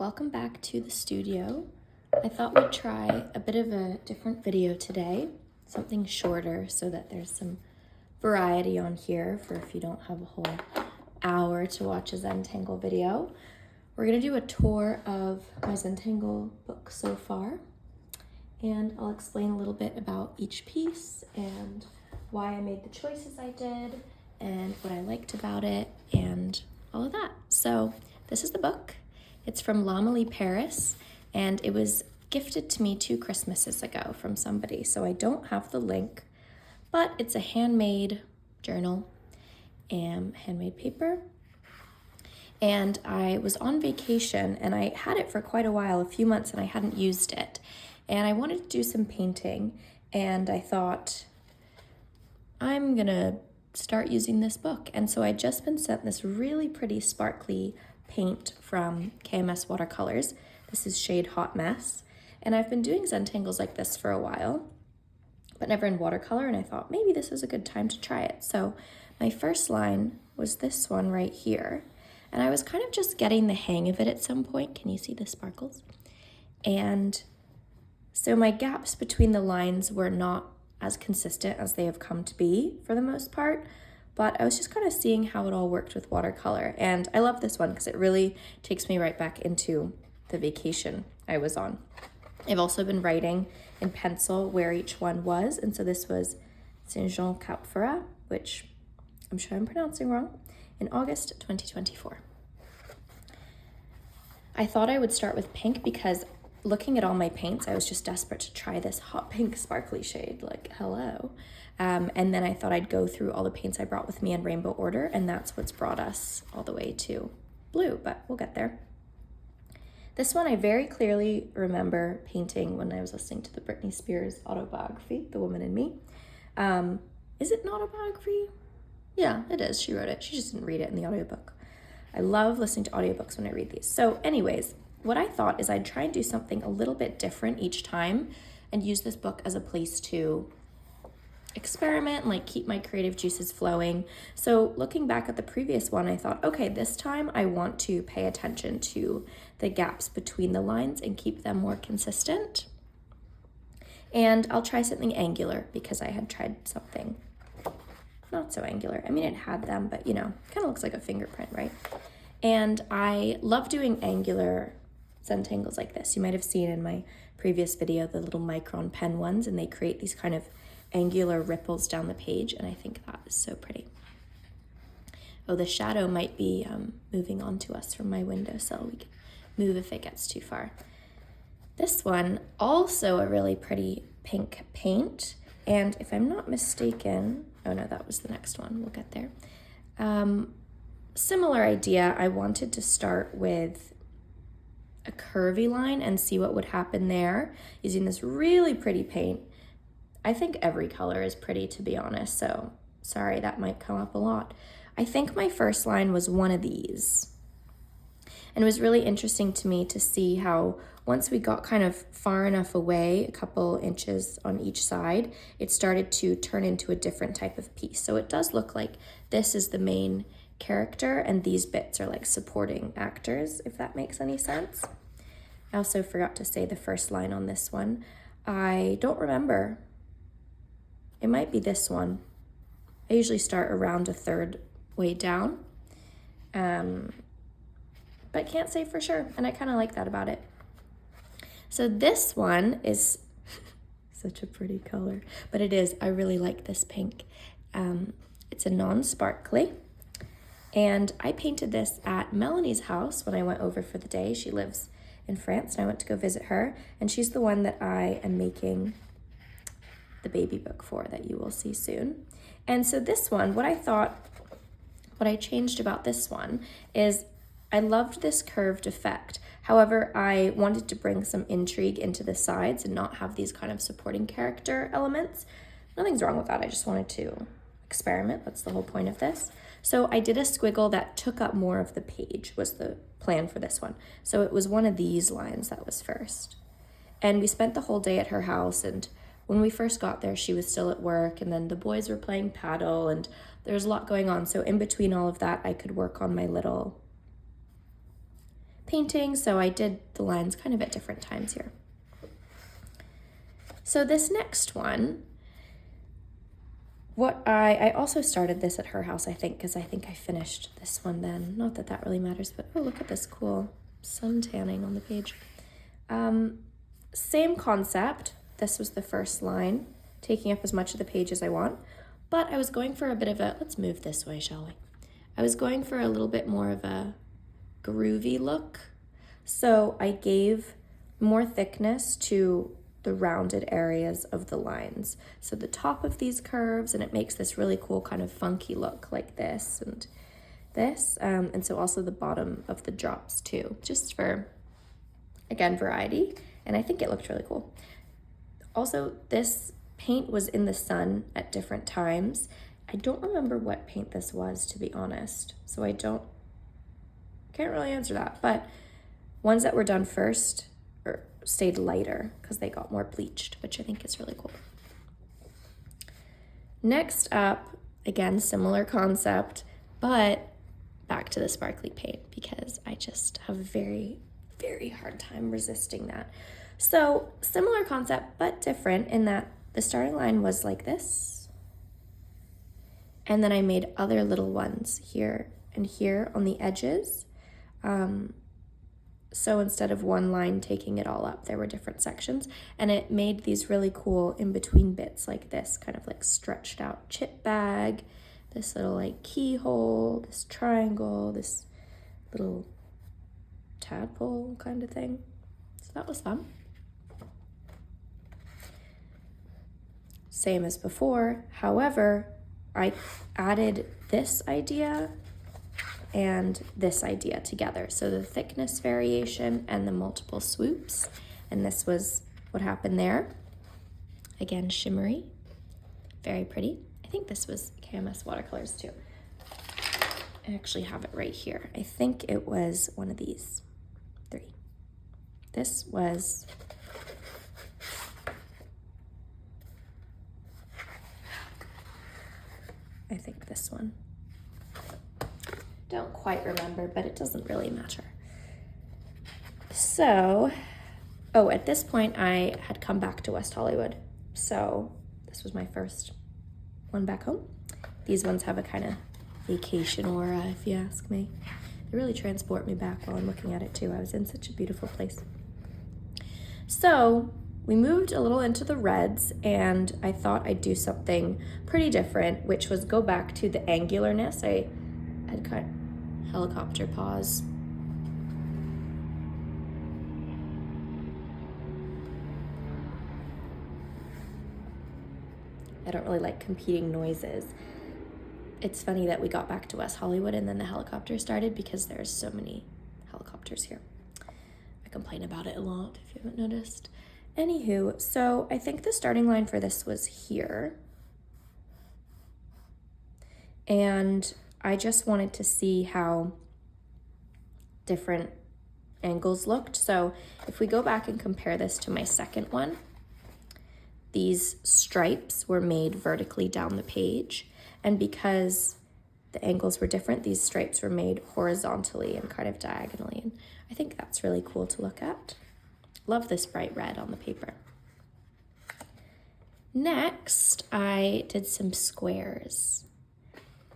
welcome back to the studio. I thought we'd try a bit of a different video today, something shorter so that there's some variety on here for if you don't have a whole hour to watch a Zentangle video. We're gonna do a tour of my Zentangle book so far, and I'll explain a little bit about each piece and why I made the choices I did and what I liked about it and all of that. So this is the book. It's from L'Amélie Paris, and it was gifted to me 2 Christmases ago from somebody, so I don't have the link, but it's a handmade journal and handmade paper. And I was on vacation, and I had it for quite a while, a few months, and I hadn't used it. And I wanted to do some painting, and I thought, I'm gonna start using this book. And so I'd just been sent this really pretty sparkly paint from KMS Watercolors. This is shade Hot Mess. And I've been doing Zentangles like this for a while, but never in watercolor, and I thought maybe this is a good time to try it. So my first line was this one right here. And I was kind of just getting the hang of it at some point. Can you see the sparkles? And so my gaps between the lines were not as consistent as they have come to be for the most part, but I was just kind of seeing how it all worked with watercolor. And I love this one because it really takes me right back into the vacation I was on. I've also been writing in pencil where each one was, and so this was Saint-Jean-Cap-Ferrat, which I'm sure I'm pronouncing wrong, in August 2024. I thought I would start with pink because looking at all my paints, I was just desperate to try this hot pink sparkly shade, like hello. And then I thought I'd go through all the paints I brought with me in rainbow order, and that's what's brought us all the way to blue, but we'll get there. This one I very clearly remember painting when I was listening to the Britney Spears autobiography, The Woman in Me. Is it an autobiography? Yeah, it is. She wrote it. She just didn't read it in the audiobook. I love listening to audiobooks when I read these. So anyways, what I thought is I'd try and do something a little bit different each time and use this book as a place to experiment and like keep my creative juices flowing. So looking back at the previous one, I thought, okay, this time I want to pay attention to the gaps between the lines and keep them more consistent. And I'll try something angular because I had tried something not so angular. I mean, it had them, but you know, kind of looks like a fingerprint, right? And I love doing angular Zentangles like this. You might have seen in my previous video the little micron pen ones, and they create these kind of angular ripples down the page, and I think that is so pretty. Oh, the shadow might be moving on to us from my windowsill. We can move if it gets too far. This one, also a really pretty pink paint, and if I'm not mistaken, oh no, that was the next one, we'll get there. Similar idea, I wanted to start with a curvy line and see what would happen there using this really pretty paint. I think every color is pretty, to be honest, so sorry, that might come up a lot. I think my first line was one of these. And it was really interesting to me to see how once we got kind of far enough away, a couple inches on each side, it started to turn into a different type of piece. So it does look like this is the main character and these bits are like supporting actors, if that makes any sense. I also forgot to say the first line on this one. I don't remember. It might be this one. I usually start around a third way down, but can't say for sure, and I kind of like that about it. So this one is such a pretty color, but it is, I really like this pink. It's a non-sparkly, and I painted this at Melanie's house when I went over for the day. She lives in France, and I went to go visit her, and she's the one that I am making the baby book for that you will see soon. And so this one, what I changed about this one is I loved this curved effect. However, I wanted to bring some intrigue into the sides and not have these kind of supporting character elements. Nothing's wrong with that. I just wanted to experiment. That's the whole point of this. So I did a squiggle that took up more of the page was the plan for this one. So it was one of these lines that was first. And we spent the whole day at her house, and when we first got there, she was still at work, and then the boys were playing paddle, and there was a lot going on. So in between all of that, I could work on my little painting, so I did the lines kind of at different times here. So this next one, I also started this at her house, I think, because I think I finished this one then. Not that that really matters, but oh, look at this cool sun tanning on the page. Same concept. This was the first line, taking up as much of the page as I want, but I was going for a bit of a, let's move this way, shall we? I was going for a little bit more of a groovy look. So I gave more thickness to the rounded areas of the lines. So the top of these curves, and it makes this really cool kind of funky look like this and this. And so also the bottom of the drops too, just for, again, variety. And I think it looked really cool. Also, this paint was in the sun at different times. I don't remember what paint this was, to be honest. So can't really answer that, but ones that were done first stayed lighter because they got more bleached, which I think is really cool. Next up, again, similar concept, but back to the sparkly paint because I just have a very, very hard time resisting that. So similar concept, but different in that the starting line was like this. And then I made other little ones here and here on the edges. So instead of one line taking it all up, there were different sections, and it made these really cool in-between bits like this, kind of like stretched out chip bag, this little like keyhole, this triangle, this little tadpole kind of thing. So that was fun. Same as before. However, I added this idea and this idea together. So the thickness variation and the multiple swoops. And this was what happened there. Again, shimmery, very pretty. I think this was KMS watercolors too. I actually have it right here. I think it was one of these 3. This was, I think this one. Don't quite remember, but it doesn't really matter. So, at this point I had come back to West Hollywood. So this was my first one back home. These ones have a kind of vacation aura, if you ask me. They really transport me back while I'm looking at it too. I was in such a beautiful place. So we moved a little into the reds, and I thought I'd do something pretty different, which was go back to the angularness. I had cut helicopter paws. I don't really like competing noises. It's funny that we got back to West Hollywood and then the helicopter started because there's so many helicopters here. I complain about it a lot if you haven't noticed. Anywho, so I think the starting line for this was here. And I just wanted to see how different angles looked. So if we go back and compare this to my second one, these stripes were made vertically down the page. And because the angles were different, these stripes were made horizontally and kind of diagonally. And I think that's really cool to look at. Love this bright red on the paper. Next, I did some squares.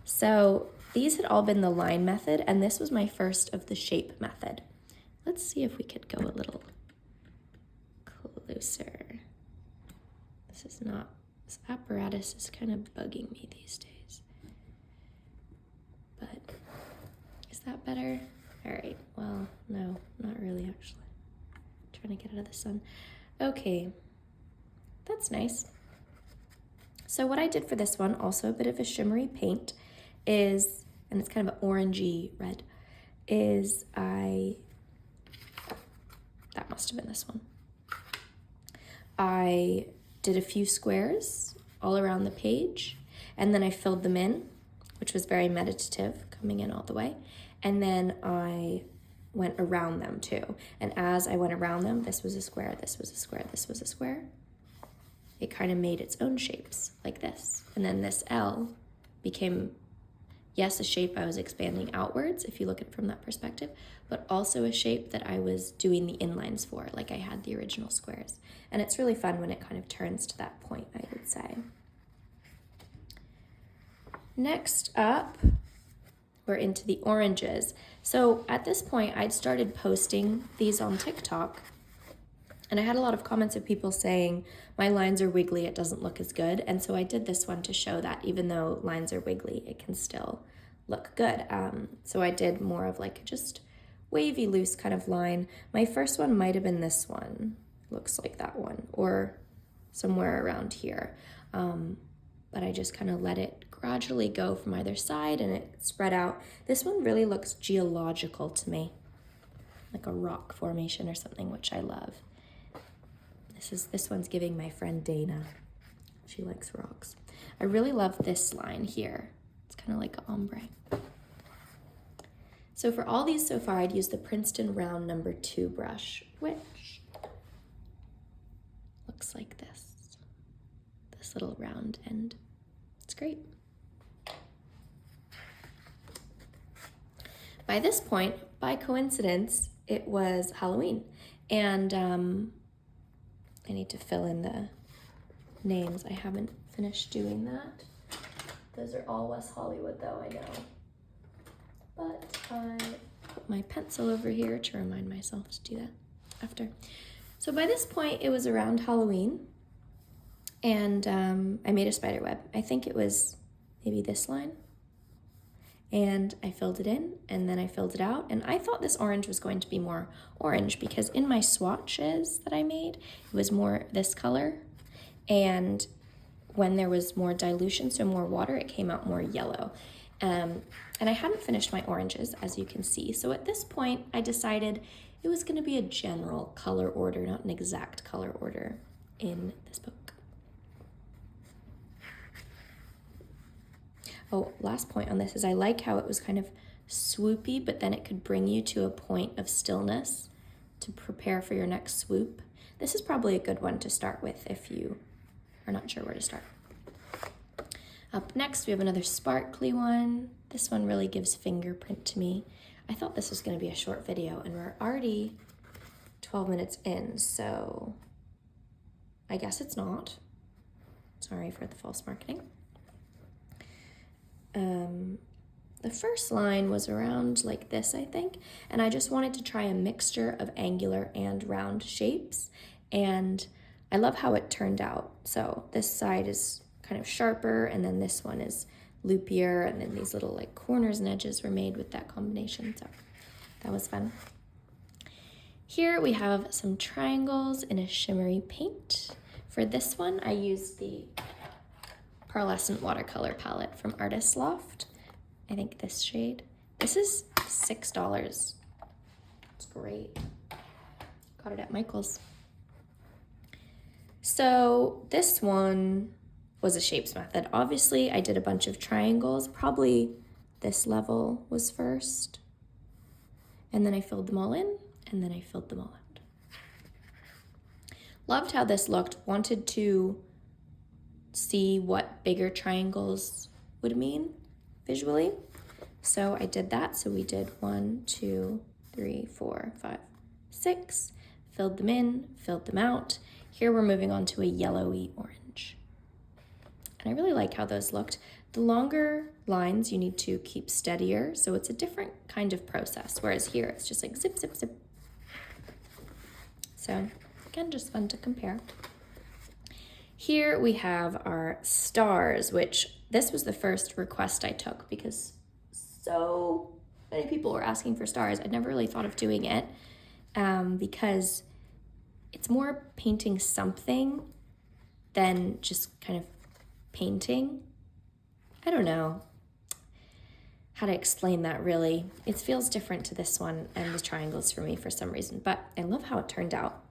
So these had all been the line method, and this was my first of the shape method. Let's see if we could go a little closer. This apparatus is kind of bugging me these days. But is that better? All right, well, no, not really actually. Trying to get out of the sun. Okay, that's nice. So what I did for this one, also a bit of a shimmery paint, is, and it's kind of an orangey red, is that must have been this one. I did a few squares all around the page, and then I filled them in, which was very meditative, coming in all the way. And then I went around them too. And as I went around them, this was a square, this was a square, this was a square. It kind of made its own shapes like this. And then this L became Yes, a shape I was expanding outwards, if you look at it from that perspective, but also a shape that I was doing the inlines for, like I had the original squares. And it's really fun when it kind of turns to that point, I would say. Next up, we're into the oranges. So at this point, I'd started posting these on TikTok, and I had a lot of comments of people saying, my lines are wiggly, it doesn't look as good. And so I did this one to show that even though lines are wiggly, it can still look good. So I did more of like just wavy, loose kind of line. My first one might have been this one. Looks like that one, or somewhere around here. But I just kind of let it gradually go from either side and it spread out. This one really looks geological to me, like a rock formation or something, which I love. This one's giving my friend Dana. She likes rocks. I really love this line here. It's kind of like an ombre. So for all these so far, I'd use the Princeton Round number 2 brush, which looks like this little round end. It's great. By this point, by coincidence, it was Halloween, and I need to fill in the names. I haven't finished doing that. Those are all West Hollywood though, I know. But I put my pencil over here to remind myself to do that after. So by this point, it was around Halloween, and I made a spider web. I think it was maybe this line. And I filled it in, and then I filled it out. And I thought this orange was going to be more orange because in my swatches that I made, it was more this color. And when there was more dilution, so more water, it came out more yellow. And I hadn't finished my oranges, as you can see. So at this point, I decided it was gonna be a general color order, not an exact color order in this book. Oh, last point on this is I like how it was kind of swoopy, but then it could bring you to a point of stillness to prepare for your next swoop. This is probably a good one to start with if you are not sure where to start. Up next, we have another sparkly one. This one really gives fingerprint to me. I thought this was gonna be a short video, and we're already 12 minutes in, so I guess it's not. Sorry for the false marketing. The first line was around like this, I think, and I just wanted to try a mixture of angular and round shapes, and I love how it turned out. So this side is kind of sharper, and then this one is loopier, and then these little like corners and edges were made with that combination, so that was fun. Here we have some triangles in a shimmery paint. For this one, I used the Pearlescent watercolor palette from Artist Loft. I think this shade. This is $6. It's great. Got it at Michael's. So this one was a shapes method. Obviously, I did a bunch of triangles. Probably this level was first. And then I filled them all in, and then I filled them all out. Loved how this looked. Wanted to see what bigger triangles would mean visually. So I did that. So we did 1, 2, 3, 4, 5, 6, filled them in, filled them out. Here we're moving on to a yellowy orange. And I really like how those looked. The longer lines you need to keep steadier, so it's a different kind of process, whereas here it's just like zip, zip, zip. So again, just fun to compare. Here we have our stars, which this was the first request I took because so many people were asking for stars. I'd never really thought of doing it because it's more painting something than just kind of painting. I don't know how to explain that really. It feels different to this one and the triangles for me for some reason, but I love how it turned out.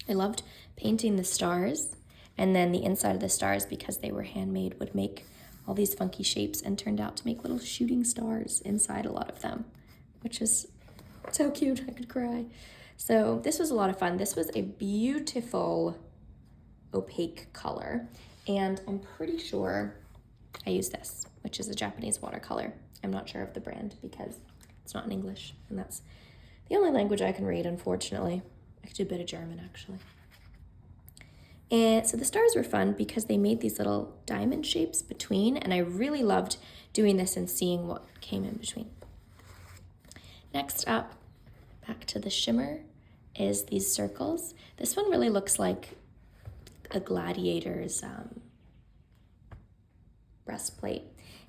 I loved painting the stars, and then the inside of the stars, because they were handmade, would make all these funky shapes and turned out to make little shooting stars inside a lot of them, which is so cute, I could cry. So this was a lot of fun. This was a beautiful opaque color, and I'm pretty sure I used this, which is a Japanese watercolor. I'm not sure of the brand because it's not in English, and that's the only language I can read, unfortunately. I could do a bit of German, actually. And so the stars were fun because they made these little diamond shapes between, and I really loved doing this and seeing what came in between. Next up, back to the shimmer, is these circles. This one really looks like a gladiator's breastplate.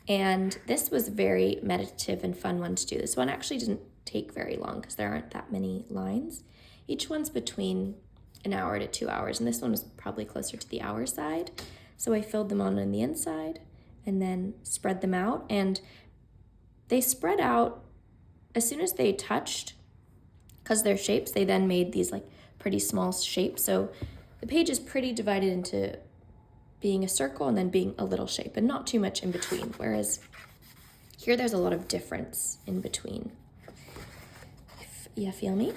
And this was a very meditative and fun one to do. This one actually didn't take very long because there aren't that many lines. Each one's between an hour to 2 hours, and this one was probably closer to the hour side. So I filled them on the inside and then spread them out, and they spread out as soon as they touched, because they're shapes, they then made these like pretty small shapes. So the page is pretty divided into being a circle and then being a little shape, and not too much in between, whereas here there's a lot of difference in between, if you feel me.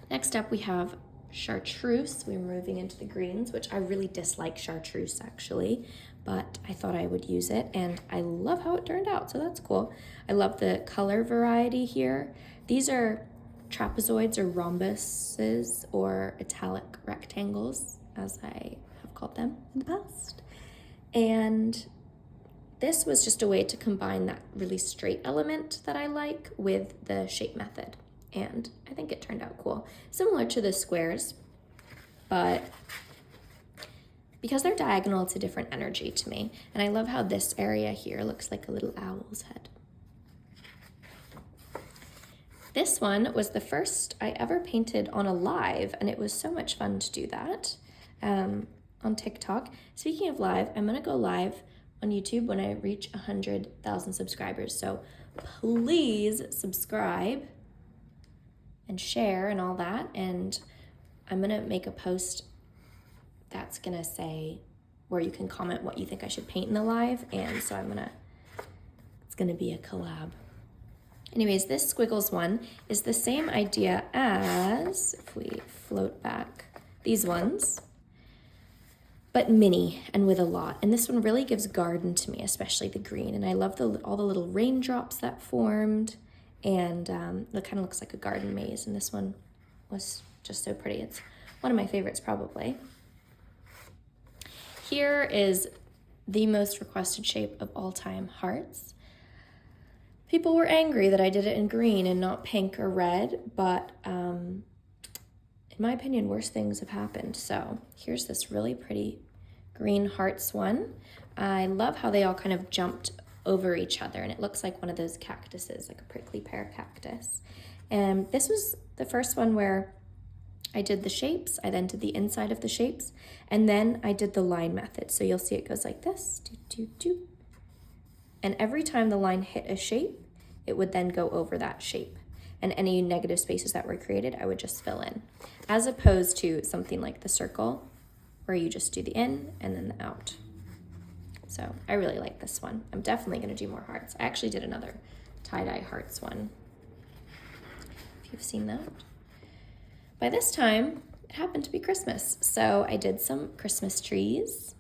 Next up we have chartreuse. We're moving into the greens, which I really dislike chartreuse actually, but I thought I would use it, and I love how it turned out, so that's cool. I love the color variety here. These are trapezoids or rhombuses or italic rectangles, as I have called them in the past. And this was just a way to combine that really straight element that I like with the shape method. And I think it turned out cool. Similar to the squares, but because they're diagonal, it's a different energy to me. And I love how this area here looks like a little owl's head. This one was the first I ever painted on a live, and it was so much fun to do that on TikTok. Speaking of live, I'm gonna go live on YouTube when I reach 100,000 subscribers. So please subscribe and share and all that. And I'm gonna make a post that's gonna say where you can comment what you think I should paint in the live. And so it's gonna be a collab. Anyways, this squiggles one is the same idea as, if we float back, these ones, but mini and with a lot. And this one really gives garden to me, especially the green. And I love all the little raindrops that formed, and it kind of looks like a garden maze. And this one was just so pretty. It's one of my favorites probably. Here is the most requested shape of all time, hearts. People were angry that I did it in green and not pink or red, but in my opinion, worse things have happened. So here's this really pretty green hearts one. I love how they all kind of jumped over each other, and it looks like one of those cactuses, like a prickly pear cactus. And this was the first one where I did the shapes, I then did the inside of the shapes, and then I did the line method. So you'll see it goes like this, do, do, do. And every time the line hit a shape, it would then go over that shape. And any negative spaces that were created, I would just fill in. As opposed to something like the circle, where you just do the in and then the out. So I really like this one. I'm definitely gonna do more hearts. I actually did another tie-dye hearts one, if you've seen that. By this time, it happened to be Christmas. So I did some Christmas trees,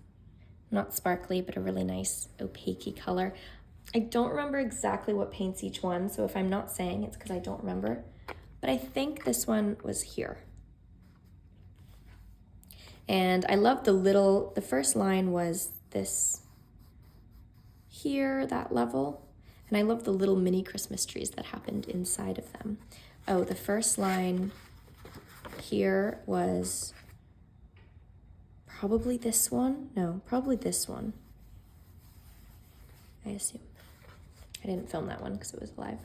not sparkly, but a really nice opaque color. I don't remember exactly what paints each one, so if I'm not saying, it's because I don't remember. But I think this one was here. And I love the first line was this here, that level. And I love the little mini Christmas trees that happened inside of them. Oh, the first line here was probably this one. No, probably this one, I assume. I didn't film that one because it was live.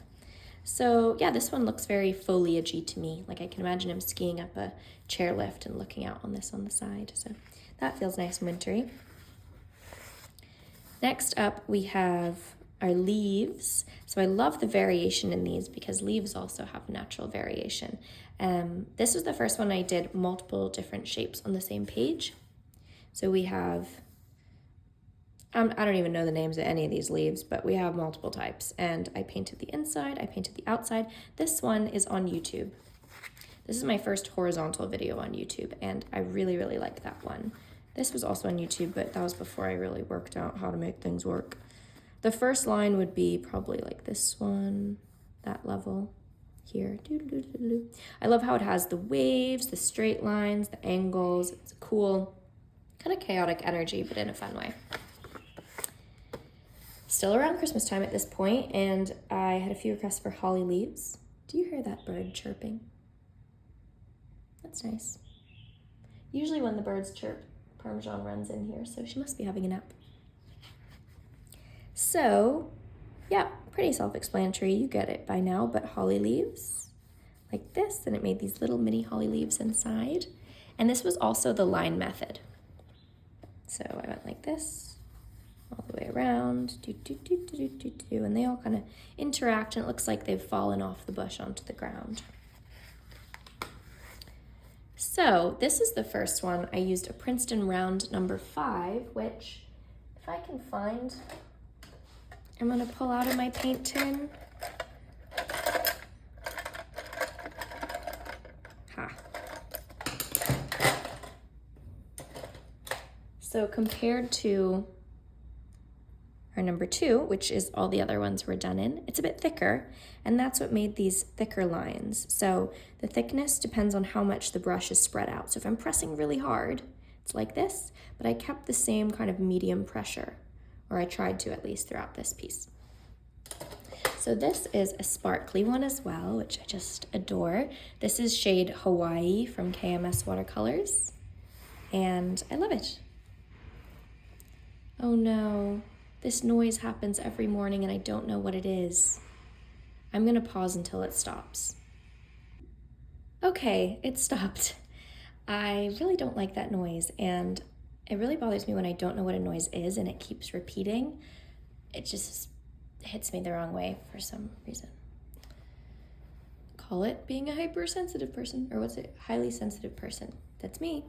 So yeah, this one looks very foliage-y to me. Like I can imagine him skiing up a chairlift and looking out on this on the side. So that feels nice and wintry. Next up, we have our leaves. So I love the variation in these because leaves also have natural variation. This was the first one I did multiple different shapes on the same page. So we have, I don't even know the names of any of these leaves, but we have multiple types. And I painted the inside, I painted the outside. This one is on YouTube. This is my first horizontal video on YouTube, and I really, really like that one. This was also on YouTube, but that was before I really worked out how to make things work. The first line would be probably like this one, that level here. I love how it has the waves, the straight lines, the angles. It's a cool, kind of chaotic energy, but in a fun way. Still around Christmas time at this point, and I had a few requests for holly leaves. Do you hear that bird chirping? That's nice. Usually when the birds chirp, Parmesan runs in here, so she must be having a nap. So, yeah, pretty self-explanatory. You get it by now, but holly leaves like this, and it made these little mini holly leaves inside. And this was also the line method. So I went like this, all the way around, and they all kind of interact, and it looks like they've fallen off the bush onto the ground. So this is the first one. I used a Princeton round number 5, which, if I can find, I'm gonna pull out of my paint tin. So compared to our number 2, which is all the other ones we're done in, it's a bit thicker, and that's what made these thicker lines. So the thickness depends on how much the brush is spread out. So if I'm pressing really hard, it's like this, but I kept the same kind of medium pressure, or I tried to at least throughout this piece. So this is a sparkly one as well, which I just adore. This is shade Hawaii from KMS Watercolors, and I love it. Oh no, this noise happens every morning and I don't know what it is. I'm gonna pause until it stops. Okay, it stopped. I really don't like that noise, and it really bothers me when I don't know what a noise is and it keeps repeating. It just hits me the wrong way for some reason. Call it being a hypersensitive person, or what's it? Highly sensitive person. That's me.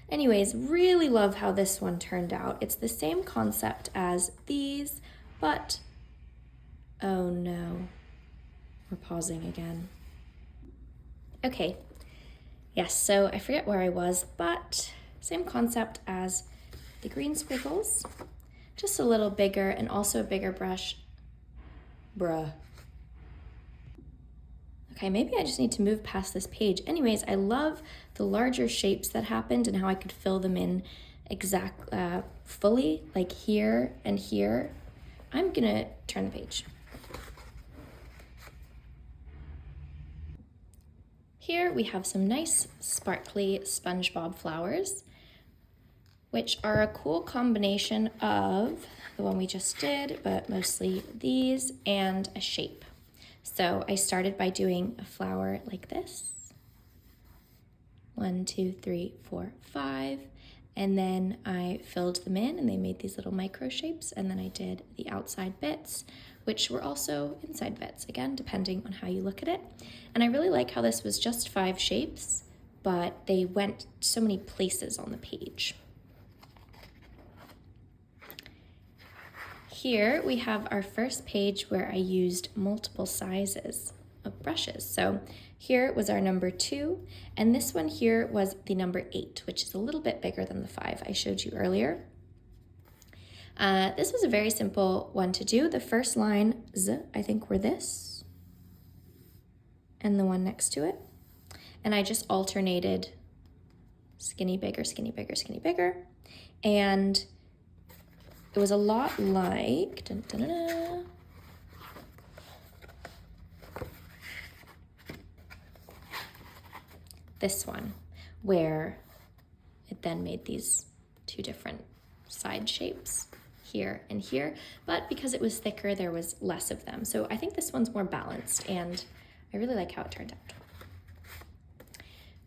Anyways, really love how this one turned out. It's the same concept as these, but oh no, we're pausing again. Okay, yes, so I forget where I was, but same concept as the green squiggles, just a little bigger and also a bigger brush. Okay, maybe I just need to move past this page. Anyways, I love the larger shapes that happened and how I could fill them in fully, like here and here. I'm gonna turn the page. Here we have some nice sparkly SpongeBob flowers, which are a cool combination of the one we just did, but mostly these, and a shape. So I started by doing a flower like this. 1, 2, 3, 4, 5. And then I filled them in and they made these little micro shapes. And then I did the outside bits, which were also inside bits, again, depending on how you look at it. And I really like how this was just 5 shapes, but they went so many places on the page. Here we have our first page where I used multiple sizes of brushes. So here was our number 2, and this one here was the number 8, which is a little bit bigger than the 5 I showed you earlier. This was a very simple one to do. The first lines, I think, were this, and the one next to it. And I just alternated skinny, bigger, skinny, bigger, skinny, bigger. And it was a lot like this one, where it then made these 2 different side shapes here and here, but because it was thicker, there was less of them. So I think this one's more balanced, and I really like how it turned out.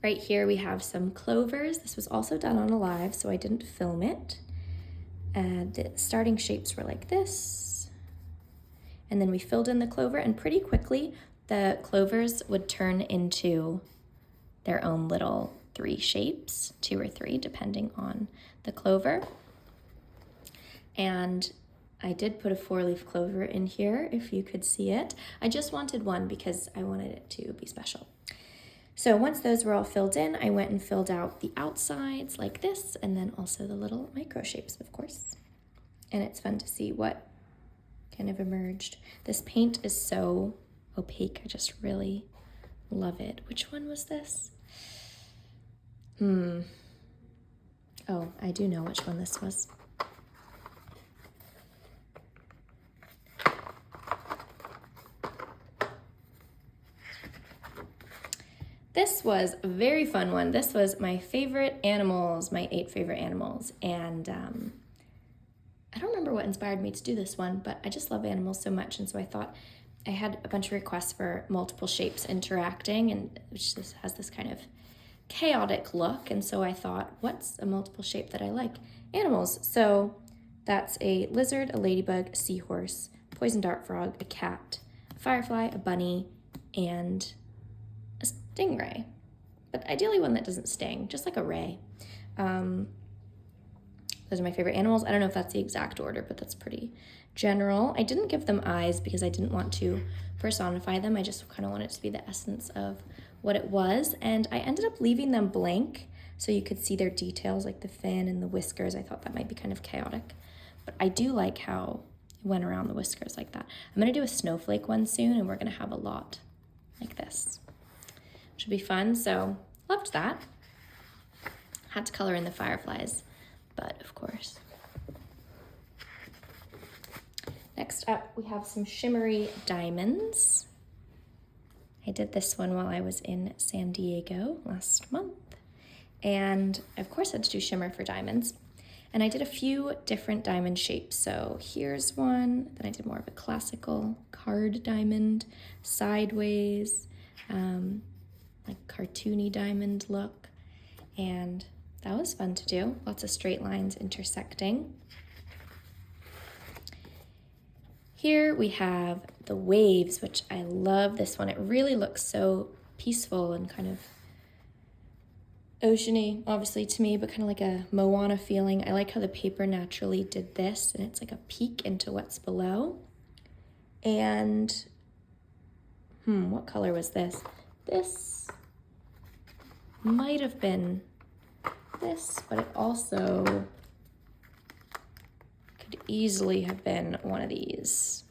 Right here we have some clovers. This was also done on a live, so I didn't film it. The starting shapes were like this, and then we filled in the clover, and pretty quickly the clovers would turn into their own little 3 shapes, 2 or 3 depending on the clover. And I did put a 4-leaf clover in here if you could see it. I just wanted one because I wanted it to be special. So once those were all filled in, I went and filled out the outsides like this, and then also the little micro shapes, of course. and it's fun to see what kind of emerged. This paint is so opaque. I just really love it. Which one was this? Oh, I do know which one this was. This was a very fun one. This was my favorite animals, my 8 favorite animals. And I don't remember what inspired me to do this one, but I just love animals so much. And so I thought I had a bunch of requests for multiple shapes interacting, and which has this kind of chaotic look. And so I thought, what's a multiple shape that I like? Animals. So that's a lizard, a ladybug, a seahorse, poison dart frog, a cat, a firefly, a bunny, and a stingray. But ideally one that doesn't sting, just like a ray. Those are my favorite animals. I don't know if that's the exact order, but that's pretty general. I didn't give them eyes because I didn't want to personify them. I just kind of wanted it to be the essence of what it was. And I ended up leaving them blank so you could see their details, like the fin and the whiskers. I thought that might be kind of chaotic, but I do like how it went around the whiskers like that. I'm gonna do a snowflake one soon, and we're gonna have a lot like this. Should be fun, so loved that. Had to color in the fireflies, but of course. Next up, we have some shimmery diamonds. I did this one while I was in San Diego last month. And of course I had to do shimmer for diamonds. And I did a few different diamond shapes. So here's one, then I did more of a classical card diamond, sideways, like cartoony diamond look. And that was fun to do. Lots of straight lines intersecting. Here we have the waves, which I love this one. It really looks so peaceful and kind of oceany, obviously to me, but kind of like a Moana feeling. I like how the paper naturally did this, and it's like a peek into what's below. And, what color was this? This might have been this, but it also could easily have been one of these.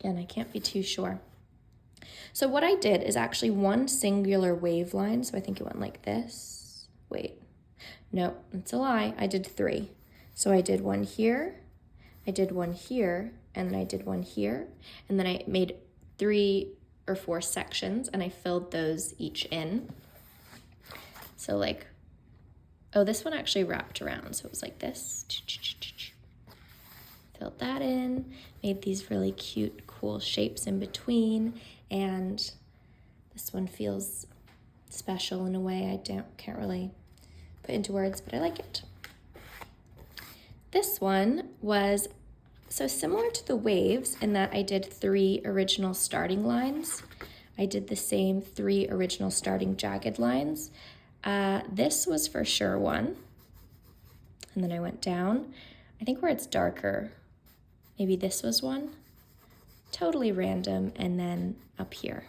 Again, I can't be too sure. So what I did is actually one singular wave line. So I think it went like this. Wait, no, it's a lie. I did 3. So I did one here, I did one here, and then I did one here. And then I made 3 or 4 sections, and I filled those each in. So like, oh, this one actually wrapped around. So it was like this. Filled that in, made these really cute, cool shapes in between. And this one feels special in a way I can't really put into words, but I like it. This one was so similar to the waves in that I did 3 original starting lines. I did the same 3 original starting jagged lines. This was for sure one. And then I went down. I think where it's darker, maybe this was one. Totally random, and then up here.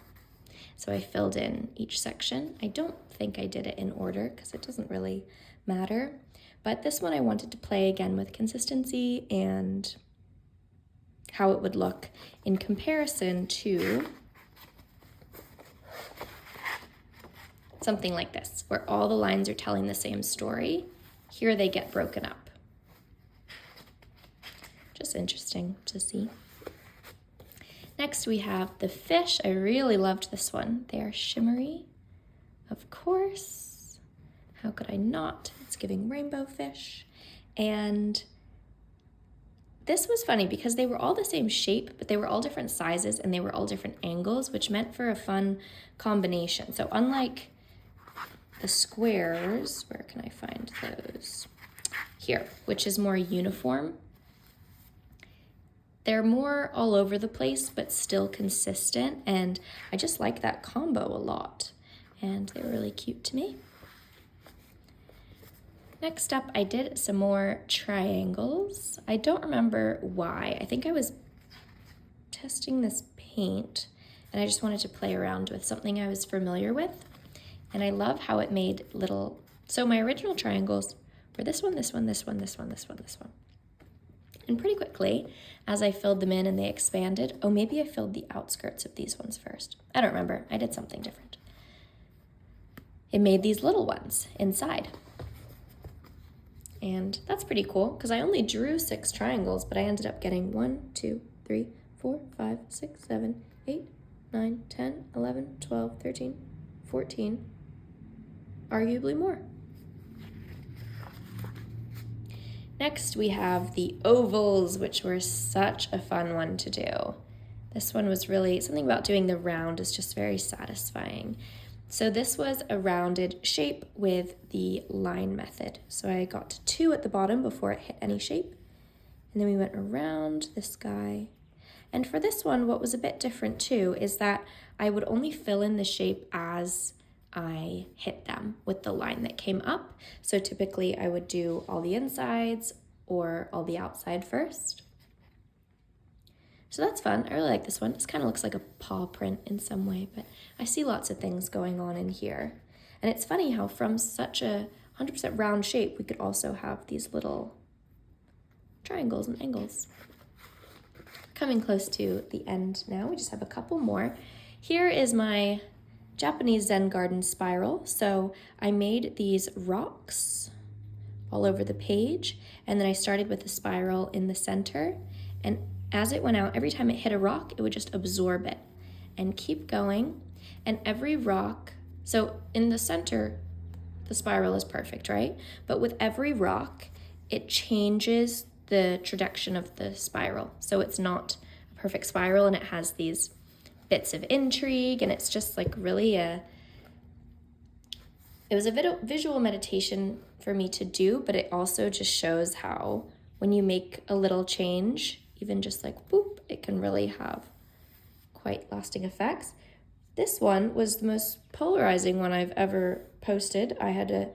So I filled in each section. I don't think I did it in order because it doesn't really matter. But this one I wanted to play again with consistency and how it would look in comparison to something like this, where all the lines are telling the same story. Here they get broken up. Just interesting to see. Next we have the fish. I really loved this one. They are shimmery, of course. How could I not? It's giving rainbow fish. And this was funny because they were all the same shape, but they were all different sizes and they were all different angles, which meant for a fun combination. So unlike the squares, where can I find those? Here, which is more uniform. They're more all over the place, but still consistent. And I just like that combo a lot. And they were really cute to me. Next up, I did some more triangles. I don't remember why. I think I was testing this paint and I just wanted to play around with something I was familiar with. And I love how it made little, so my original triangles for this one, this one, this one, this one, this one, this one. And pretty quickly, as I filled them in and they expanded, oh, maybe I filled the outskirts of these ones first. I don't remember. I did something different. It made these little ones inside. And that's pretty cool because I only drew 6 triangles, but I ended up getting 1, 2, 3, 4, 5, 6, 7, 8, 9, 10, 11, 12, 13, 14, arguably more. Next, we have the ovals, which were such a fun one to do. This one was really, something about doing the round is just very satisfying. So this was a rounded shape with the line method. So I got to 2 at the bottom before it hit any shape. And then we went around this guy. And for this one, what was a bit different too is that I would only fill in the shape as I hit them with the line that came up. So typically I would do all the insides or all the outside first. So that's fun. I really like this one. This kind of looks like a paw print in some way, but I see lots of things going on in here. And it's funny how from such a 100% round shape, we could also have these little triangles and angles. Coming close to the end now, we just have a couple more. Here is my Japanese Zen garden spiral. So I made these rocks all over the page, and then I started with a spiral in the center, and as it went out, every time it hit a rock, it would just absorb it and keep going. And every rock, so in the center, the spiral is perfect, right? But with every rock, it changes the trajectory of the spiral. So it's not a perfect spiral, and it has these bits of intrigue, and it's just like really it was a visual meditation for me to do, but it also just shows how when you make a little change, even just like boop, it can really have quite lasting effects. This one was the most polarizing one I've ever posted. I had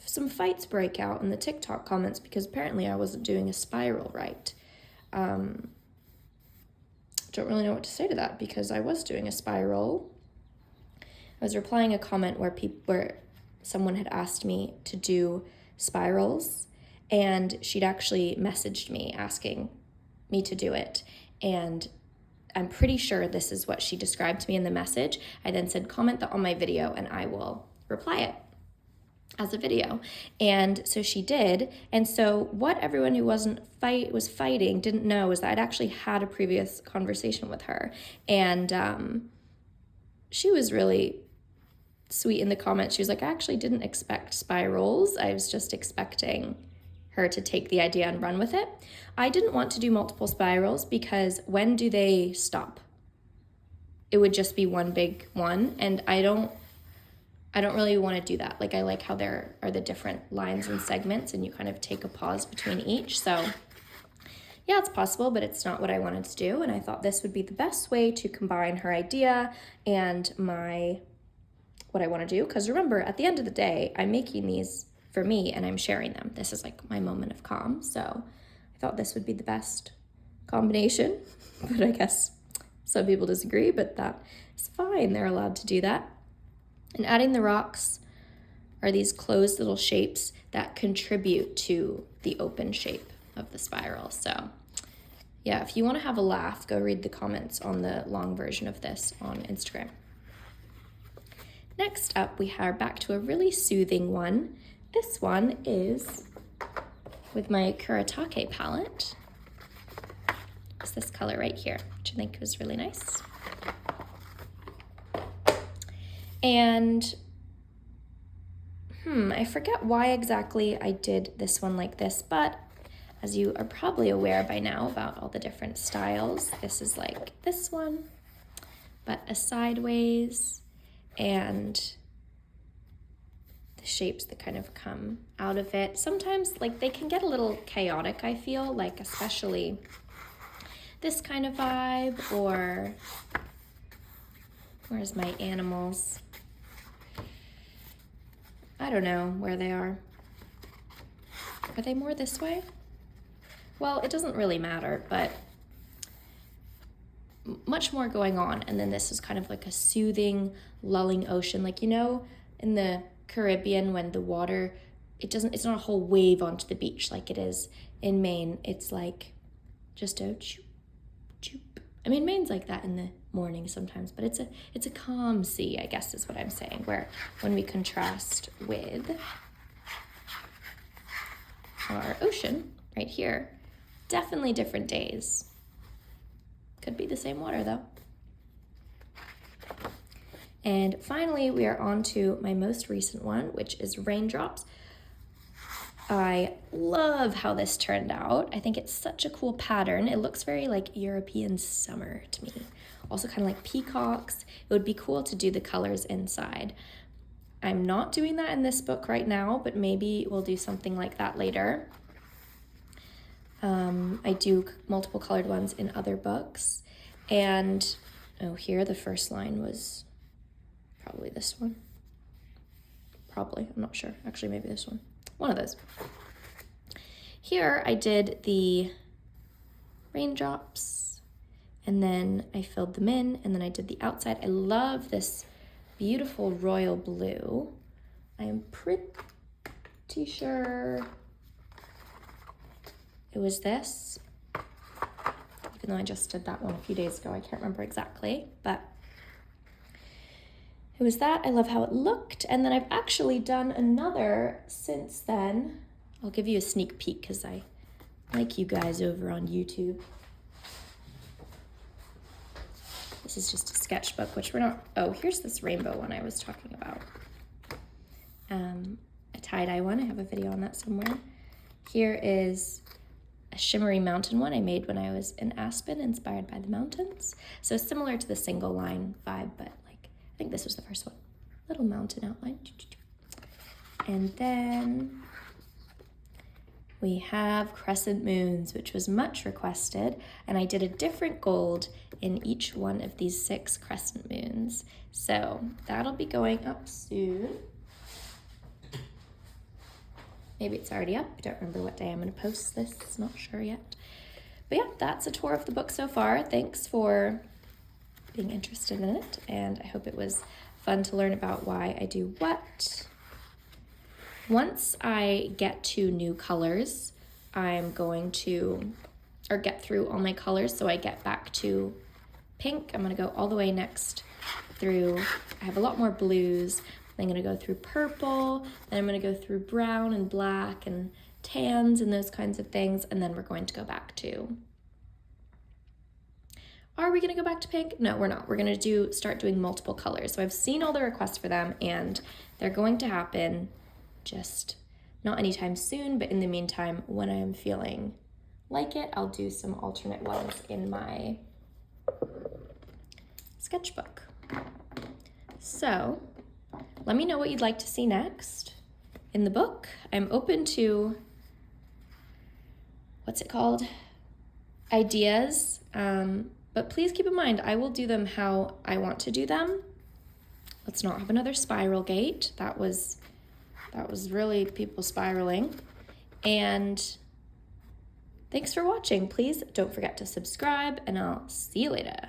some fights break out in the TikTok comments because apparently I wasn't doing a spiral right. Don't really know what to say to that because I was doing a spiral. I was replying a comment where someone had asked me to do spirals, and she'd actually messaged me asking me to do it, and I'm pretty sure this is what she described to me in the message. I then said, comment that on my video and I will reply it as a video. And so she did. And so what everyone who was fighting didn't know is that I'd actually had a previous conversation with her. And she was really sweet in the comments. She was like, I actually didn't expect spirals. I was just expecting her to take the idea and run with it. I didn't want to do multiple spirals because when do they stop? It would just be one big one, and I don't really want to do that. Like, I like how there are the different lines and segments and you kind of take a pause between each. So yeah, it's possible, but it's not what I wanted to do. And I thought this would be the best way to combine her idea and what I want to do. Because remember, at the end of the day, I'm making these for me and I'm sharing them. This is like my moment of calm. So I thought this would be the best combination, but I guess some people disagree, but that is fine. They're allowed to do that. And adding the rocks are these closed little shapes that contribute to the open shape of the spiral. So yeah, if you want to have a laugh, go read the comments on the long version of this on Instagram. Next up, we are back to a really soothing one. This one is with my Kuretake palette. It's this color right here, which I think was really nice. And I forget why exactly I did this one like this, but as you are probably aware by now about all the different styles, this is like this one, but a sideways, and the shapes that kind of come out of it. Sometimes like they can get a little chaotic, I feel, like especially this kind of vibe, or where's my animals? I don't know where they are. Are they more this way? Well, it doesn't really matter, but much more going on. And then this is kind of like a soothing, lulling ocean. Like, you know, in the Caribbean when the water it's not a whole wave onto the beach like it is in Maine. It's like just a choop, choop. I mean, Maine's like that in the morning sometimes, but it's a calm sea, I guess is what I'm saying, where when we contrast with our ocean right here, definitely different days. Could be the same water though. And finally, we are on to my most recent one, which is raindrops. I love how this turned out. I think it's such a cool pattern. It looks very like European summer to me. Also kind of like peacocks. It would be cool to do the colors inside. I'm not doing that in this book right now, but maybe we'll do something like that later. I do multiple colored ones in other books. And, oh, here the first line was probably this one. Probably, I'm not sure. Actually, maybe this one. One of those. Here I did the raindrops, and then I filled them in, and then I did the outside. I love this beautiful royal blue. I am pretty sure it was this, even though I just did that one a few days ago. I can't remember exactly, but it was that. I love how it looked. And then I've actually done another since then. I'll give you a sneak peek because I like you guys over on YouTube. This is just a sketchbook, which we're not, oh, here's this rainbow one I was talking about. A tie-dye one, I have a video on that somewhere. Here is a shimmery mountain one I made when I was in Aspen, inspired by the mountains. So similar to the single line vibe, but I think this was the first one. Little mountain outline. And then we have crescent moons, which was much requested. And I did a different gold in each one of these 6 crescent moons. So that'll be going up soon. Maybe it's already up. I don't remember what day I'm gonna post this. Not sure yet. But yeah, that's a tour of the book so far. Thanks for being interested in it, and I hope it was fun to learn about why I do what. Once I get to new colors, I'm going to, or get through all my colors, so I get back to pink. I'm gonna go all the way next through, I have a lot more blues. I'm gonna go through purple, then I'm gonna go through brown and black and tans and those kinds of things, and then we're going to go back to, are we gonna go back to pink? No, we're not. We're gonna start doing multiple colors. So I've seen all the requests for them, and they're going to happen, just not anytime soon, but in the meantime, when I'm feeling like it, I'll do some alternate ones in my sketchbook. So let me know what you'd like to see next in the book. I'm open to, what's it called? Ideas. But please keep in mind, I will do them how I want to do them. Let's not have another spiral gate. That was really people spiraling. And thanks for watching. Please don't forget to subscribe, and I'll see you later.